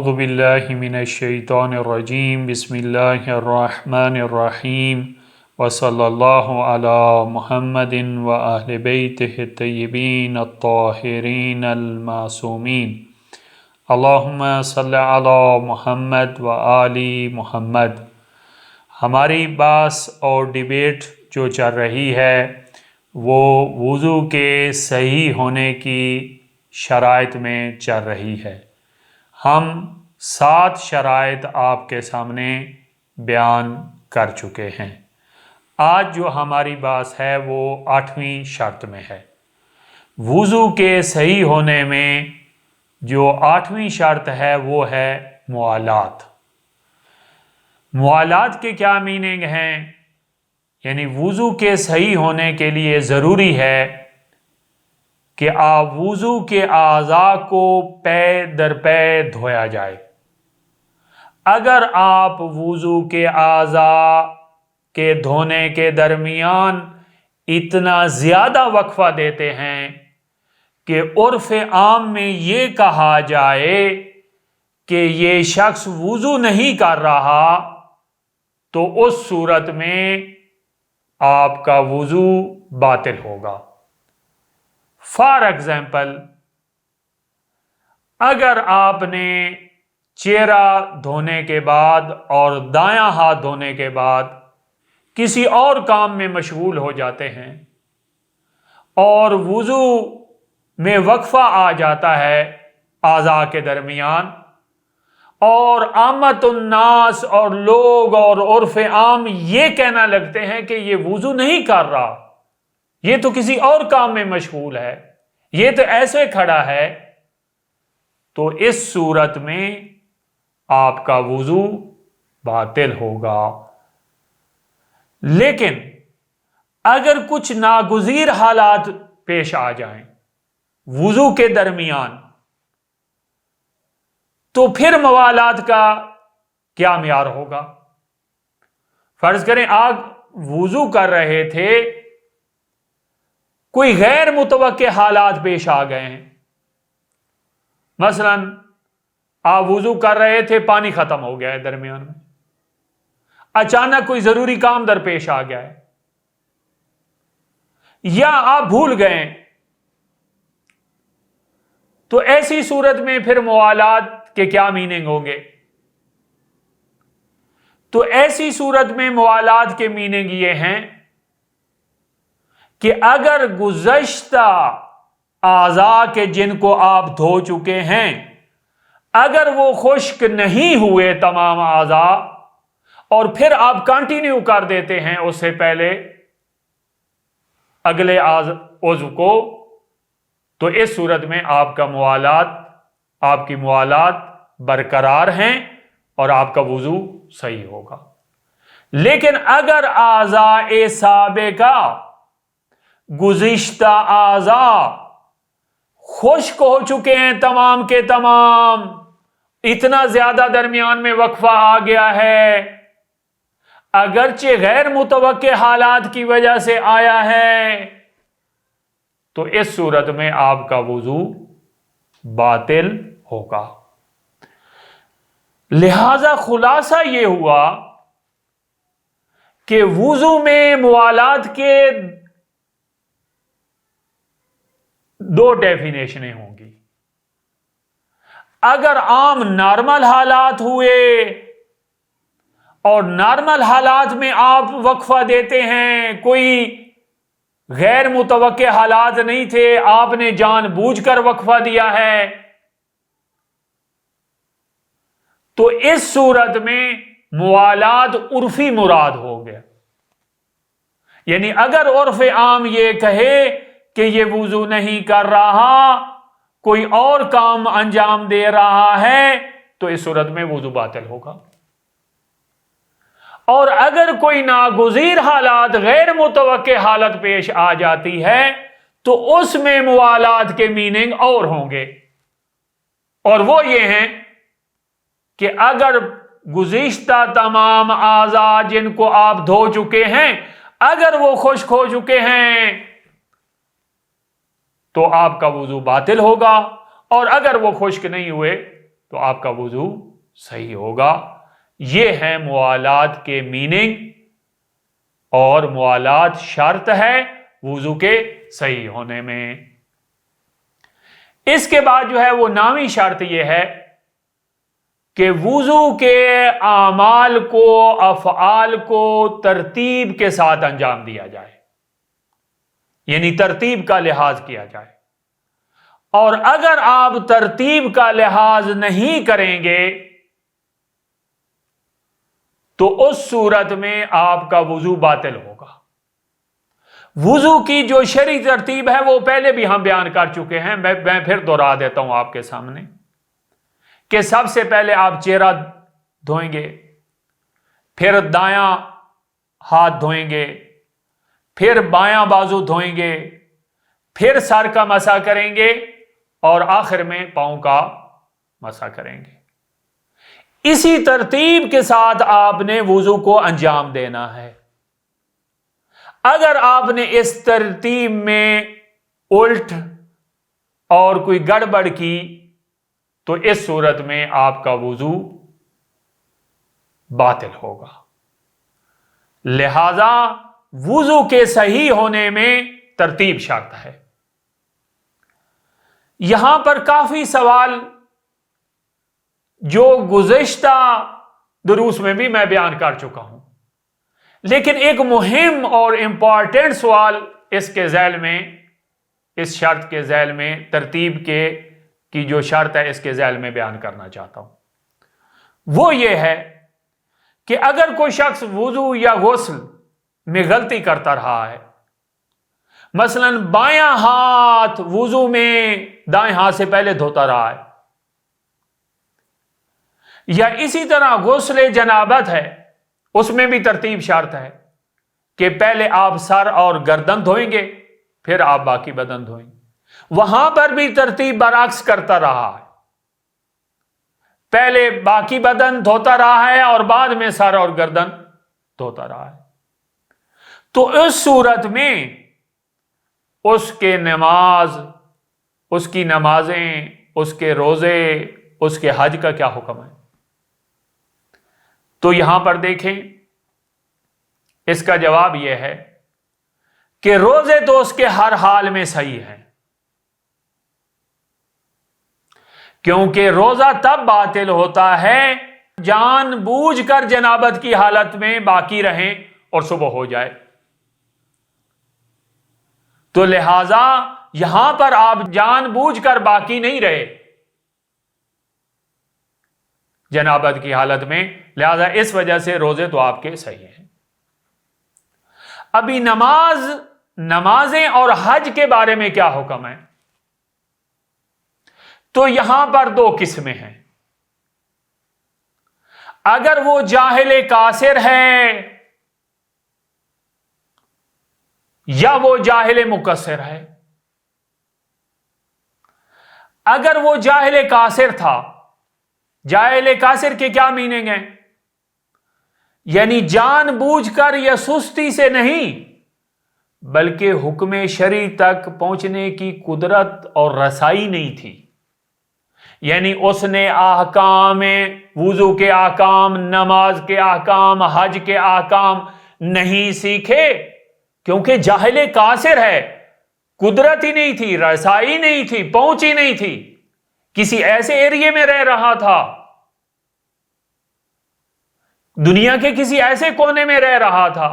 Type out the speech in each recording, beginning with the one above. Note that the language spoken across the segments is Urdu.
اعوذ باللہ من الشیطان الرجیم بسم اللہ الرحمن الرحیم وصلی اللہ علی محمد وآل بیتہ الطیبین الطاہرین المعصومین اللہم صلی علی محمد وآل محمد۔ ہماری بحث اور ڈیبیٹ جو چل رہی ہے وہ وضو کے صحیح ہونے کی شرائط میں چل رہی ہے۔ ہم 7 شرائط آپ کے سامنے بیان کر چکے ہیں۔ آج جو ہماری بات ہے وہ 8ویں شرط میں ہے۔ وضو کے صحیح ہونے میں جو 8ویں شرط ہے وہ ہے موالات۔ موالات کے کیا میننگ ہیں؟ یعنی وضو کے صحیح ہونے کے لیے ضروری ہے کہ آپ وضو کے اعضاء کو پے در پے دھویا جائے۔ اگر آپ وضو کے اعضاء کے دھونے کے درمیان اتنا زیادہ وقفہ دیتے ہیں کہ عرف عام میں یہ کہا جائے کہ یہ شخص وضو نہیں کر رہا، تو اس صورت میں آپ کا وضو باطل ہوگا۔ فار ایگزامپل، اگر آپ نے چہرہ دھونے کے بعد اور دایاں ہاتھ دھونے کے بعد کسی اور کام میں مشغول ہو جاتے ہیں اور وضو میں وقفہ آ جاتا ہے اعضاء کے درمیان، اور عامت الناس اور لوگ اور عرف عام یہ کہنا لگتے ہیں کہ یہ وضو نہیں کر رہا، یہ تو کسی اور کام میں مشغول ہے، یہ تو ایسے کھڑا ہے، تو اس صورت میں آپ کا وضو باطل ہوگا۔ لیکن اگر کچھ ناگزیر حالات پیش آ جائیں وضو کے درمیان، تو پھر موالات کا کیا معیار ہوگا؟ فرض کریں آپ وضو کر رہے تھے، کوئی غیر متوقع حالات پیش آ گئے ہیں۔ مثلا آپ وضو کر رہے تھے، پانی ختم ہو گیا ہے درمیان میں، اچانک کوئی ضروری کام درپیش آ گیا ہے، یا آپ بھول گئے، تو ایسی صورت میں پھر موالات کے کیا میننگ ہوں گے؟ تو ایسی صورت میں موالات کے میننگ یہ ہیں کہ اگر گزشتہ اعضاء کے جن کو آپ دھو چکے ہیں، اگر وہ خشک نہیں ہوئے تمام اعضاء، اور پھر آپ کنٹینیو کر دیتے ہیں اس سے پہلے اگلے عضو کو، تو اس صورت میں آپ کی موالات برقرار ہیں اور آپ کا وضو صحیح ہوگا۔ لیکن اگر اعضاء سابقہ گزشتہ اعضاء خشک ہو چکے ہیں تمام کے تمام، اتنا زیادہ درمیان میں وقفہ آ گیا ہے، اگرچہ غیر متوقع حالات کی وجہ سے آیا ہے، تو اس صورت میں آپ کا وضو باطل ہوگا۔ لہذا خلاصہ یہ ہوا کہ وضو میں موالات کے 2 ڈیفینیشنیں ہوں گی۔ اگر عام نارمل حالات ہوئے اور نارمل حالات میں آپ وقفہ دیتے ہیں، کوئی غیر متوقع حالات نہیں تھے، آپ نے جان بوجھ کر وقفہ دیا ہے، تو اس صورت میں موالات عرفی مراد ہو گیا۔ یعنی اگر عرف عام یہ کہے کہ یہ وضو نہیں کر رہا، کوئی اور کام انجام دے رہا ہے، تو اس صورت میں وضو باطل ہوگا۔ اور اگر کوئی ناگزیر حالات، غیر متوقع حالت پیش آ جاتی ہے، تو اس میں موالات کے میننگ اور ہوں گے، اور وہ یہ ہیں کہ اگر گزشتہ تمام اعضاء جن کو آپ دھو چکے ہیں، اگر وہ خشک ہو چکے ہیں تو آپ کا وضو باطل ہوگا، اور اگر وہ خشک نہیں ہوئے تو آپ کا وضو صحیح ہوگا۔ یہ ہے موالات کے میننگ، اور موالات شرط ہے وضو کے صحیح ہونے میں۔ اس کے بعد جو ہے وہ نامی شرط یہ ہے کہ وضو کے اعمال کو، افعال کو ترتیب کے ساتھ انجام دیا جائے، یعنی ترتیب کا لحاظ کیا جائے۔ اور اگر آپ ترتیب کا لحاظ نہیں کریں گے تو اس صورت میں آپ کا وضو باطل ہوگا۔ وضو کی جو شرعی ترتیب ہے وہ پہلے بھی ہم بیان کر چکے ہیں، میں پھر دوہرا دیتا ہوں آپ کے سامنے کہ سب سے پہلے آپ چہرہ دھوئیں گے، پھر دایاں ہاتھ دھوئیں گے، پھر بایاں بازو دھوئیں گے، پھر سر کا مسح کریں گے، اور آخر میں پاؤں کا مسح کریں گے۔ اسی ترتیب کے ساتھ آپ نے وضو کو انجام دینا ہے۔ اگر آپ نے اس ترتیب میں الٹ اور کوئی گڑبڑ کی تو اس صورت میں آپ کا وضو باطل ہوگا۔ لہذا وضو کے صحیح ہونے میں ترتیب شرط ہے۔ یہاں پر کافی سوال جو گزشتہ دروس میں بھی میں بیان کر چکا ہوں، لیکن ایک مہم اور امپورٹنٹ سوال اس کے ذیل میں، اس شرط کے ذیل میں، ترتیب کی جو شرط ہے اس کے ذیل میں بیان کرنا چاہتا ہوں۔ وہ یہ ہے کہ اگر کوئی شخص وضو یا غسل میں غلطی کرتا رہا ہے، مثلا بایاں ہاتھ وضو میں دائیں ہاتھ سے پہلے دھوتا رہا ہے، یا اسی طرح غسل جنابت ہے، اس میں بھی ترتیب شرط ہے کہ پہلے آپ سر اور گردن دھوئیں گے، پھر آپ باقی بدن دھوئیں گے۔ وہاں پر بھی ترتیب برعکس کرتا رہا ہے، پہلے باقی بدن دھوتا رہا ہے اور بعد میں سر اور گردن دھوتا رہا ہے۔ تو اس صورت میں اس کے نماز، اس کی نمازیں، اس کے روزے، اس کے حج کا کیا حکم ہے؟ تو یہاں پر دیکھیں، اس کا جواب یہ ہے کہ روزے تو اس کے ہر حال میں صحیح ہیں، کیونکہ روزہ تب باطل ہوتا ہے جان بوجھ کر جنابت کی حالت میں باقی رہیں اور صبح ہو جائے۔ تو لہذا یہاں پر آپ جان بوجھ کر باقی نہیں رہے جنابت کی حالت میں، لہذا اس وجہ سے روزے تو آپ کے صحیح ہیں۔ ابھی نمازیں اور حج کے بارے میں کیا حکم ہے؟ تو یہاں پر دو قسمیں ہیں۔ اگر وہ جاہل قاصر ہے یا وہ جاہل مقصر ہے۔ اگر وہ جاہل قاصر تھا، جاہل قاصر کے کیا میننگ ہے؟ یعنی جان بوجھ کر یا سستی سے نہیں، بلکہ حکم شرعی تک پہنچنے کی قدرت اور رسائی نہیں تھی، یعنی اس نے احکام، وضو کے احکام، نماز کے احکام، حج کے احکام نہیں سیکھے، کیونکہ جاہل قاصر ہے، قدرت ہی نہیں تھی، رسائی نہیں تھی، پہنچ ہی نہیں تھی، کسی ایسے ایریے میں رہ رہا تھا، دنیا کے کسی ایسے کونے میں رہ رہا تھا۔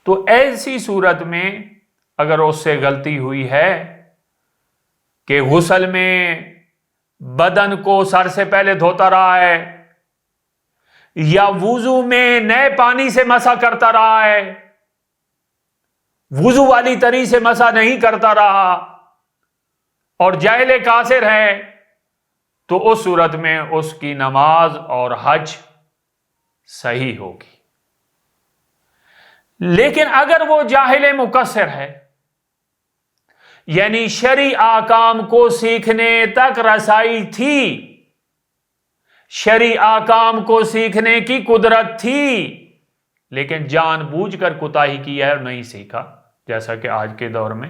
تو ایسی صورت میں اگر اس سے غلطی ہوئی ہے کہ غسل میں بدن کو سر سے پہلے دھوتا رہا ہے، یا وضو میں نئے پانی سے مسح کرتا رہا ہے، وضو والی طری سے مسح نہیں کرتا رہا، اور جاہل قاصر ہے، تو اس صورت میں اس کی نماز اور حج صحیح ہوگی۔ لیکن اگر وہ جاہل مقصر ہے، یعنی شرعی احکام کو سیکھنے تک رسائی تھی، شرعی احکام کو سیکھنے کی قدرت تھی، لیکن جان بوجھ کر کوتاہی کی ہے اور نہیں سیکھا، جیسا کہ آج کے دور میں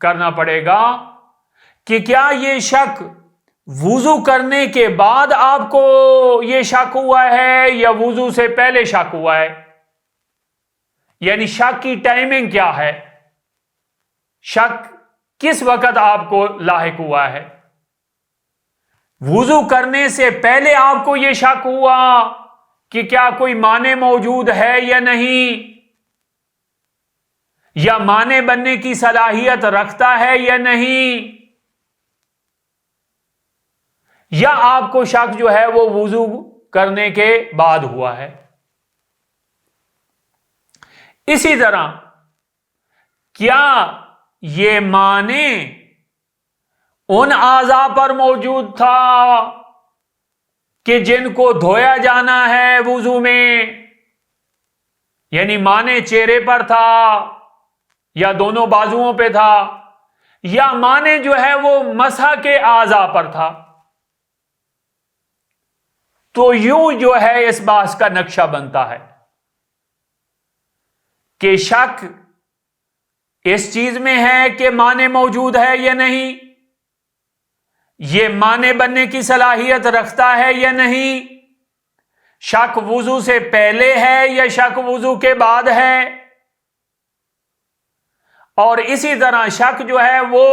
کرنا پڑے گا کہ کیا یہ شک وضو کرنے کے بعد آپ کو یہ شک ہوا ہے یا وضو سے پہلے شک ہوا ہے، یعنی شک کی ٹائمنگ کیا ہے، شک کس وقت آپ کو لاحق ہوا ہے۔ وضو کرنے سے پہلے آپ کو یہ شک ہوا کہ کیا کوئی مانع موجود ہے یا نہیں، یا مانع بننے کی صلاحیت رکھتا ہے یا نہیں، یا آپ کو شک جو ہے وہ وضو کرنے کے بعد ہوا ہے۔ اسی طرح کیا یہ مانع ان اعضاء پر موجود تھا کہ جن کو دھویا جانا ہے وضو میں، یعنی مانع چہرے پر تھا یا دونوں بازوؤں پہ تھا، یا مانع جو ہے وہ مسح کے اعضاء پر تھا۔ تو یوں جو ہے اس بحث کا نقشہ بنتا ہے کہ شک اس چیز میں ہے کہ مانع موجود ہے یا نہیں، یہ مانع بننے کی صلاحیت رکھتا ہے یا نہیں، شک وضو سے پہلے ہے یا شک وضو کے بعد ہے، اور اسی طرح شک جو ہے وہ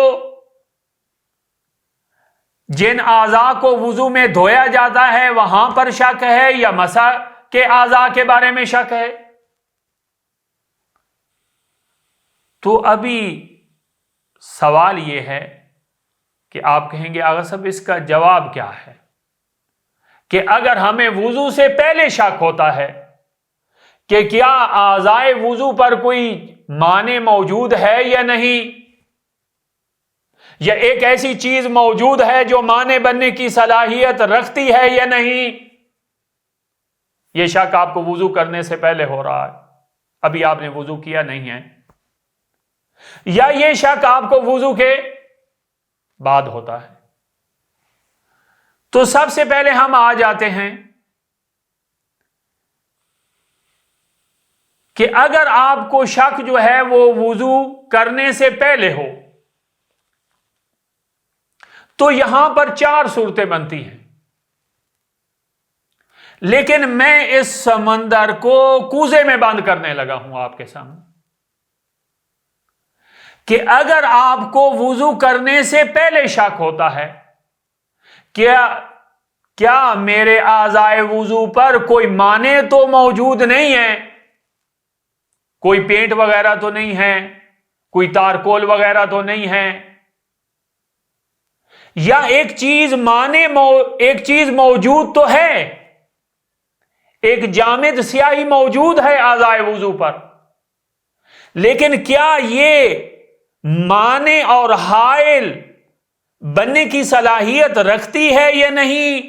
جن اعضاء کو وضو میں دھویا جاتا ہے وہاں پر شک ہے یا مسح کے اعضاء کے بارے میں شک ہے۔ تو ابھی سوال یہ ہے کہ آپ کہیں گے آغا صاحب اس کا جواب کیا ہے کہ اگر ہمیں وضو سے پہلے شک ہوتا ہے کہ کیا اعضائے وضو پر کوئی مانع موجود ہے یا نہیں، یا ایک ایسی چیز موجود ہے جو مانع بننے کی صلاحیت رکھتی ہے یا نہیں، یہ شک آپ کو وضو کرنے سے پہلے ہو رہا ہے، ابھی آپ نے وضو کیا نہیں ہے، یا یہ شک آپ کو وضو کے بعد ہوتا ہے۔ تو سب سے پہلے ہم آ جاتے ہیں کہ اگر آپ کو شک جو ہے وہ وضو کرنے سے پہلے ہو تو یہاں پر 4 صورتیں بنتی ہیں، لیکن میں اس سمندر کو کوزے میں بند کرنے لگا ہوں آپ کے سامنے کہ اگر آپ کو وضو کرنے سے پہلے شک ہوتا ہے کیا میرے اعضائے وضو پر کوئی مانع تو موجود نہیں ہے، کوئی پینٹ وغیرہ تو نہیں ہے، کوئی تارکول وغیرہ تو نہیں ہے، یا ایک چیز موجود تو ہے، ایک جامد سیاہی موجود ہے اعضائے وضو پر، لیکن کیا یہ مانع اور حائل بننے کی صلاحیت رکھتی ہے یا نہیں،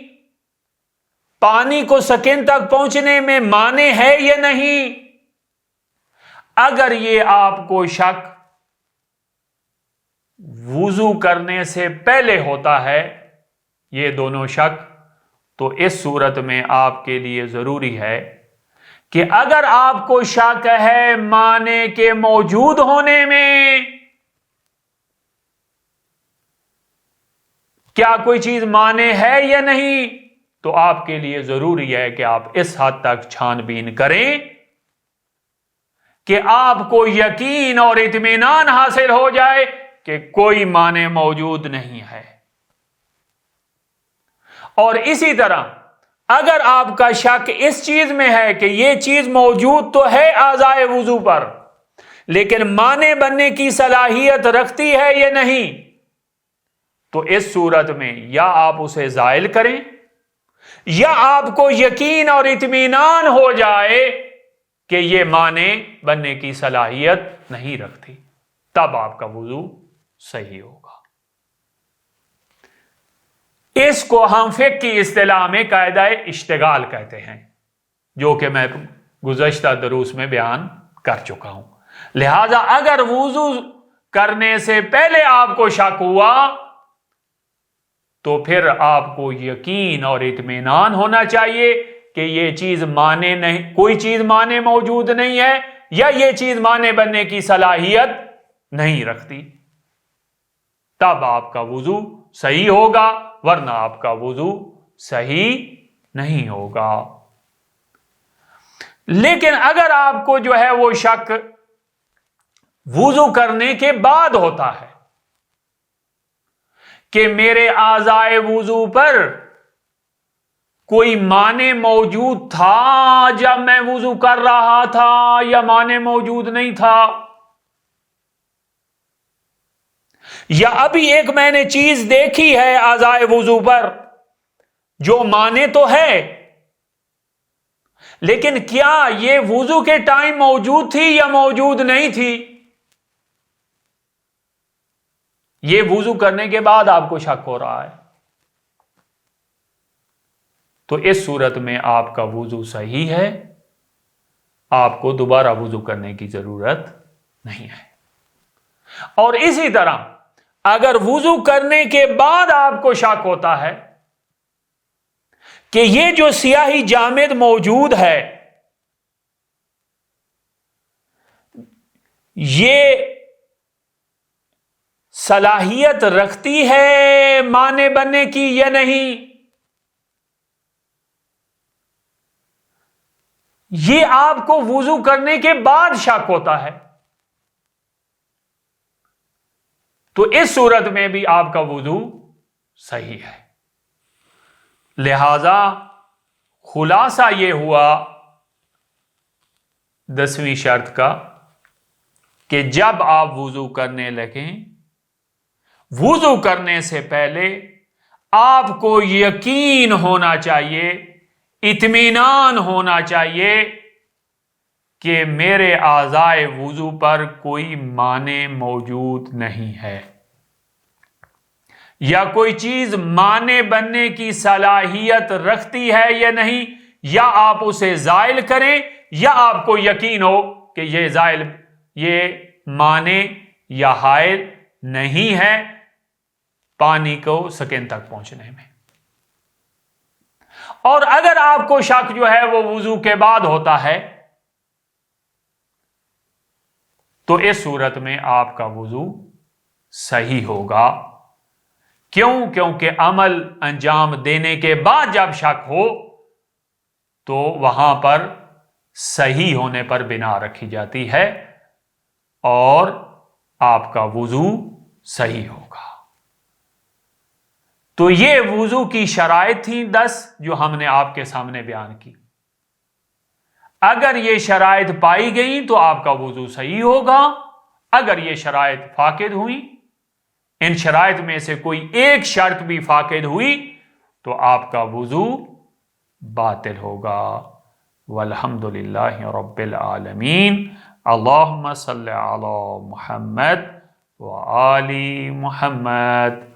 پانی کو سکن تک پہنچنے میں مانع ہے یا نہیں۔ اگر یہ آپ کو شک وضو کرنے سے پہلے ہوتا ہے، یہ دونوں شک، تو اس صورت میں آپ کے لیے ضروری ہے کہ اگر آپ کو شک ہے مانع کے موجود ہونے میں، کیا کوئی چیز مانع ہے یا نہیں، تو آپ کے لیے ضروری ہے کہ آپ اس حد تک چھان بین کریں کہ آپ کو یقین اور اطمینان حاصل ہو جائے کہ کوئی مانع موجود نہیں ہے۔ اور اسی طرح اگر آپ کا شک اس چیز میں ہے کہ یہ چیز موجود تو ہے اعضائے وضو پر، لیکن مانع بننے کی صلاحیت رکھتی ہے یا نہیں، تو اس صورت میں یا آپ اسے زائل کریں یا آپ کو یقین اور اطمینان ہو جائے کہ یہ مانع بننے کی صلاحیت نہیں رکھتی، تب آپ کا وضو صحیح ہوگا۔ اس کو ہم فقہ کی اصطلاح میں قاعدہ اشتغال کہتے ہیں، جو کہ میں گزشتہ دروس میں بیان کر چکا ہوں۔ لہذا اگر وضو کرنے سے پہلے آپ کو شک ہوا تو پھر آپ کو یقین اور اطمینان ہونا چاہیے کہ یہ چیز مانع نہیں، کوئی چیز مانع موجود نہیں ہے، یا یہ چیز مانع بننے کی صلاحیت نہیں رکھتی۔ تب آپ کا وضو صحیح ہوگا، ورنہ آپ کا وضو صحیح نہیں ہوگا۔ لیکن اگر آپ کو جو ہے وہ شک وضو کرنے کے بعد ہوتا ہے کہ میرے اعضائے وضو پر کوئی مانع موجود تھا جب میں وضو کر رہا تھا یا مانع موجود نہیں تھا، یا ابھی ایک میں نے چیز دیکھی ہے اعضائے وضو پر جو مانع تو ہے، لیکن کیا یہ وضو کے ٹائم موجود تھی یا موجود نہیں تھی، یہ وضو کرنے کے بعد آپ کو شک ہو رہا ہے، تو اس صورت میں آپ کا وضو صحیح ہے، آپ کو دوبارہ وضو کرنے کی ضرورت نہیں ہے۔ اور اسی طرح اگر وضو کرنے کے بعد آپ کو شک ہوتا ہے کہ یہ جو سیاہی جامد موجود ہے یہ صلاحیت رکھتی ہے مانع بننے کی یا نہیں، یہ آپ کو وضو کرنے کے بعد شک ہوتا ہے، تو اس صورت میں بھی آپ کا وضو صحیح ہے۔ لہذا خلاصہ یہ ہوا 10ویں شرط کا کہ جب آپ وضو کرنے لگیں، وضو کرنے سے پہلے آپ کو یقین ہونا چاہیے، اطمینان ہونا چاہیے کہ میرے اعضائے وضو پر کوئی مانع موجود نہیں ہے، یا کوئی چیز مانع بننے کی صلاحیت رکھتی ہے یا نہیں، یا آپ اسے زائل کریں یا آپ کو یقین ہو کہ یہ مانع یا حائل نہیں ہے پانی کو سکن تک پہنچنے میں۔ اور اگر آپ کو شک جو ہے وہ وضو کے بعد ہوتا ہے تو اس صورت میں آپ کا وضو صحیح ہوگا، کیونکہ عمل انجام دینے کے بعد جب شک ہو تو وہاں پر صحیح ہونے پر بنا رکھی جاتی ہے اور آپ کا وضو صحیح ہوگا۔ تو یہ وضو کی شرائط تھیں 10 جو ہم نے آپ کے سامنے بیان کی۔ اگر یہ شرائط پائی گئیں تو آپ کا وضو صحیح ہوگا، اگر یہ شرائط فاقد ہوئیں، ان شرائط میں سے کوئی ایک شرط بھی فاقد ہوئی تو آپ کا وضو باطل ہوگا۔ والحمد للہ رب العالمین۔ اللہم صلی علی محمد وآل محمد۔